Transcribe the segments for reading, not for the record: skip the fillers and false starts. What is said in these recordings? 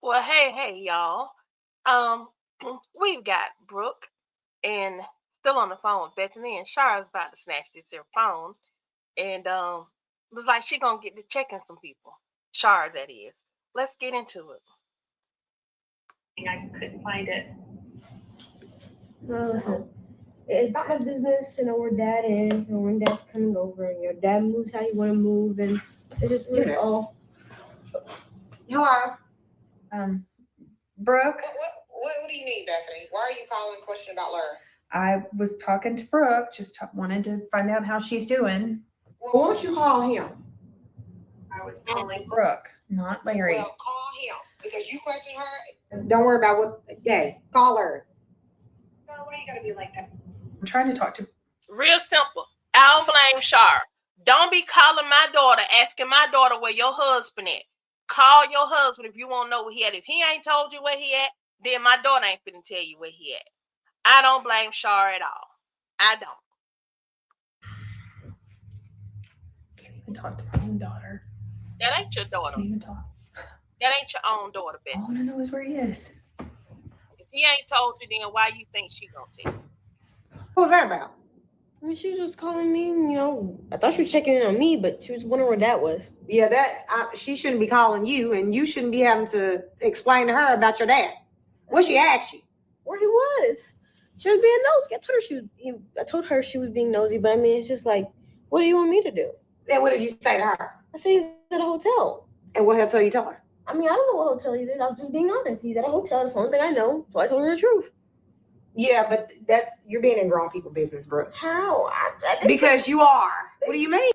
Well, hey, y'all. Um, we've got Brooke and still on the phone with Bethany, and Sharra's about to snatch this her phone, and looks like she gonna get to checking some people. Sharra, that is. Let's get into it. I couldn't find it. No, listen. It's not my business to know where dad is or when dad's coming over. And your dad moves how you want to move, and it's just really all. Hello. Brooke. What do you need, Bethany? Why are you calling question about Laura? I was talking to Brooke, just wanted to find out how she's doing. Well, why don't you call him? I was calling Brooke, not Larry. Well, call him because you question her. Don't worry about what. Hey, call her. No, why you gotta be like that? I'm trying to talk to. Real simple. I don't blame Sharra. Don't be calling my daughter, asking my daughter where your husband at. Call your husband if you want to know where he at. If he ain't told you where he at, then my daughter ain't finna tell you where he at. I don't blame Sharra at all. I don't. Can't even talk to my own daughter. That ain't your daughter. Can't even talk. That ain't your own daughter, Beth. All I want to know is where he is. If he ain't told you, then why you think she gonna tell you? Who's that about? I mean, she was just calling me. I thought she was checking in on me, but she was wondering where dad was. Yeah, she shouldn't be calling you, and you shouldn't be having to explain to her about your dad. What she asked you? Where he was. She was being nosy. I told her she was being nosy, but I mean, it's just like, what do you want me to do? And what did you say to her? I said he's at a hotel. And what hotel you told her? I mean, I don't know what hotel he's in. I was just being honest. He's at a hotel. That's the only thing I know. So I told her the truth. Yeah, but you're being in grown people business, Brooke. How? Because you are. What do you mean?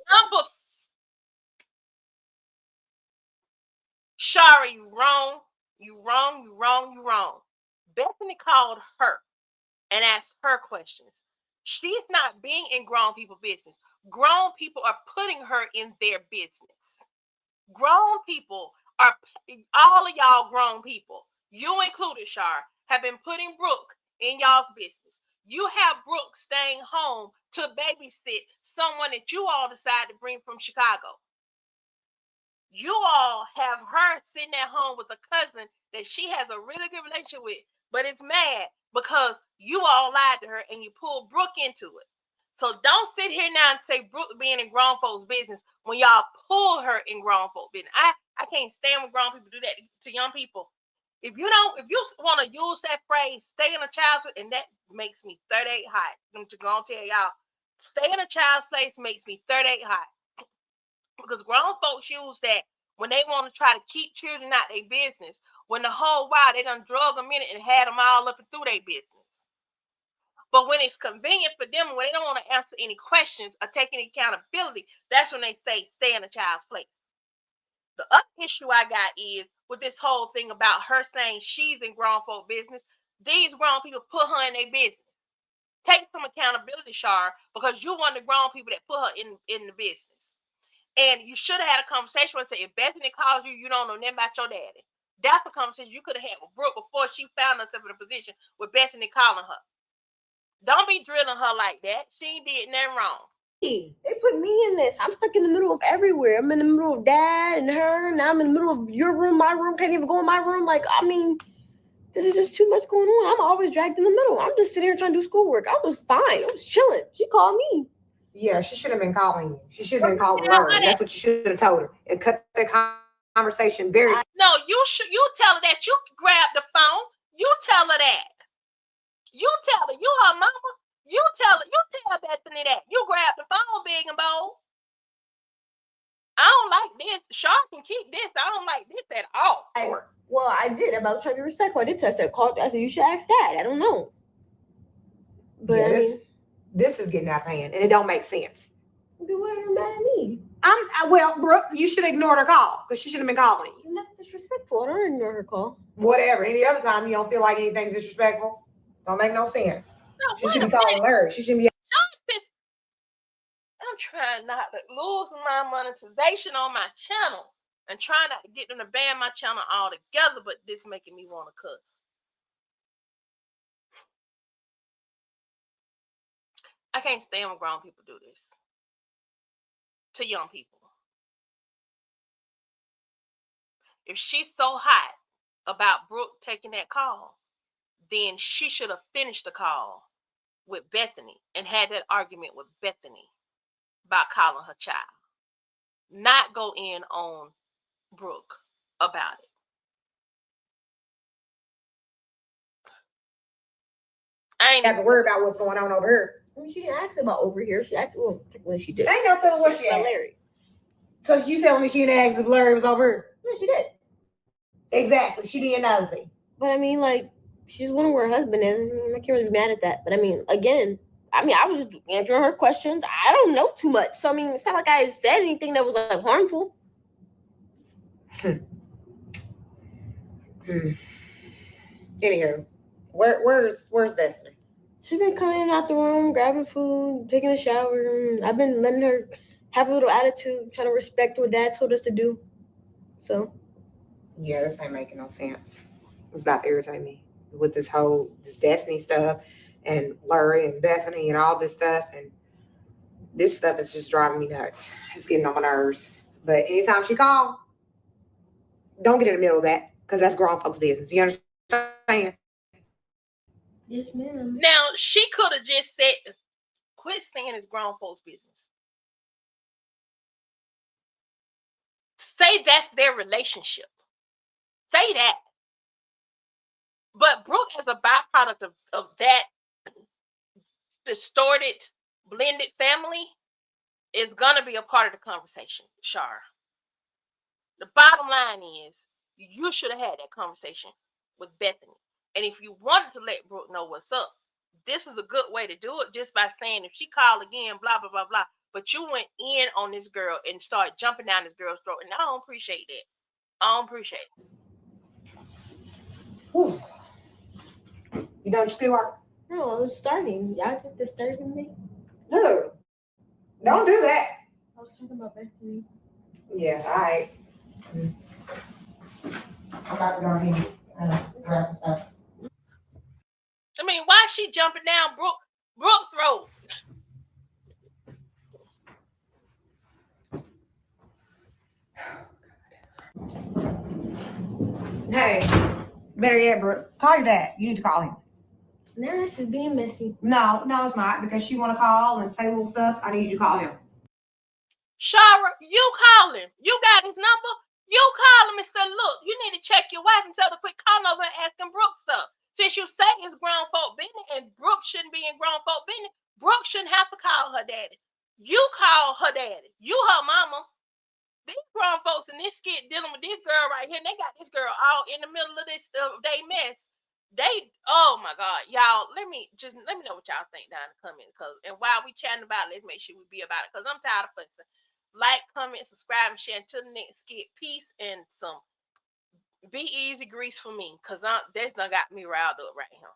Sharra, you wrong. You wrong. Bethany called her and asked her questions. She's not being in grown people business. Grown people are putting her in their business. Grown people are, all of y'all grown people, you included, Sharra, have been putting Brooke in y'all's business. You have Brooke staying home to babysit someone that you all decided to bring from Chicago. You all have her sitting at home with a cousin that she has a really good relationship with, but it's mad because you all lied to her and you pulled Brooke into it. So don't sit here now and say Brooke being in grown folks' business when y'all pull her in grown folks' business. I can't stand when grown people do that to young people. If you want to use that phrase, stay in a child's, and that makes me 38 hot. I'm just gonna tell y'all, stay in a child's place makes me 38 hot. Because grown folks use that when they want to try to keep children out their business, when the whole while they done drug them in it and had them all up and through their business. But when it's convenient for them, when they don't want to answer any questions or take any accountability, that's when they say stay in a child's place. The other issue I got is with this whole thing about her saying she's in grown folk business. These grown people put her in their business. Take some accountability, Sharra, because you're one of the grown people that put her in the business. And you should have had a conversation with her. If Bethany calls you, you don't know nothing about your daddy. That's a conversation you could have had with Brooke before she found herself in a position with Bethany calling her. Don't be drilling her like that. She ain't did nothing wrong. They put me in this. I'm stuck in the middle of everywhere. I'm in the middle of dad and her. Now I'm in the middle of your room, my room. Can't even go in my room. This is just too much going on. I'm always dragged in the middle. I'm just sitting here trying to do schoolwork. I was fine. I was chilling. She called me. Yeah, she should have been calling you. She should have been calling her. That's what you should have told her and cut the conversation very. No, you tell her that. You grab the phone. You tell her that. You tell her. You her mama. You tell Bethany that. You grab the phone, big and bold. I don't like this. Sharp can keep this. I don't like this at all. Well, I did. I was trying to be respectful. I did tell her. I said, you should ask dad. I don't know. But yeah, this is getting out of hand, and it don't make sense. Then why are you mad at me? Well, Brooke, you should have ignored her call because she shouldn't have been calling you. That's disrespectful. I don't ignore her call. Whatever. Any other time you don't feel like anything's disrespectful, don't make no sense. No, she should be calling her. She shouldn't be. I'm trying not to lose my monetization on my channel and trying not to get them to ban my channel altogether, but this making me want to cuss. I can't stand when grown people do this to young people. If she's so hot about Brooke taking that call, then she should have finished the call with Bethany and had that argument with Bethany about calling her child, not go in on Brooke about it. I ain't Have to worry about what's going on over here. I mean, she didn't ask about over here. She asked, well, technically she did. I ain't no telling what she about asked. Larry. So you telling me she didn't ask if Larry was over here? Yeah, she did. Exactly. She being nosy. But I mean, like, she's wondering where her husband is. I mean, I can't really be mad at that. But I mean, again, I was just answering her questions. I don't know too much. So I mean, it's not like I said anything that was like harmful. Anywho, where's Destiny? She's been coming out the room, grabbing food, taking a shower. And I've been letting her have a little attitude, trying to respect what Dad told us to do. So. Yeah, this ain't making no sense. It's about to irritate me with this Destiny stuff and Larry and Bethany and all this stuff. And this stuff is just driving me nuts. It's getting on my nerves. But anytime she calls, don't get in the middle of that because that's grown folks' business. You understand? Yes, ma'am. Now she could have just said, "Quit saying it's grown folks' business." Say that's their relationship. Say that. But Brooke, as a byproduct of that distorted, blended family, is gonna be a part of the conversation, Sharra. The bottom line is, you should have had that conversation with Bethany. And if you wanted to let Brooke know what's up, this is a good way to do it, just by saying, if she called again, blah, blah, blah, blah. But you went in on this girl and started jumping down this girl's throat. And I don't appreciate that. I don't appreciate it. Whew. You done your schoolwork? No, I was starting. Y'all just disturbing me. No. Don't do that. I was talking about Bethany. Yeah, all right. I'm about to go ahead and grab this up. I mean, why is she jumping down Brooke's throat? Hey, better yet, Brooke, call your dad. You need to call him. Now this is being messy. No, it's not, because she want to call and say little stuff. I need you to call him. Sharra, you call him. You got his number. You call him and say, look, you need to check your wife and tell her to quit calling over and asking Brooke stuff. Since you say it's grown folk business and Brooke shouldn't be in grown folk business, Brooke shouldn't have to call her daddy. You call her daddy. You her mama. These grown folks in this skit dealing with this girl right here, and they got this girl all in the middle of this they mess. Oh my God, y'all, let me know what y'all think down in the comments. And while we chatting about it, let's make sure we be about it, because I'm tired of fussing. Like, comment, subscribe, and share until the next skit. Peace and some be easy grease for me, because this done got me riled up right here.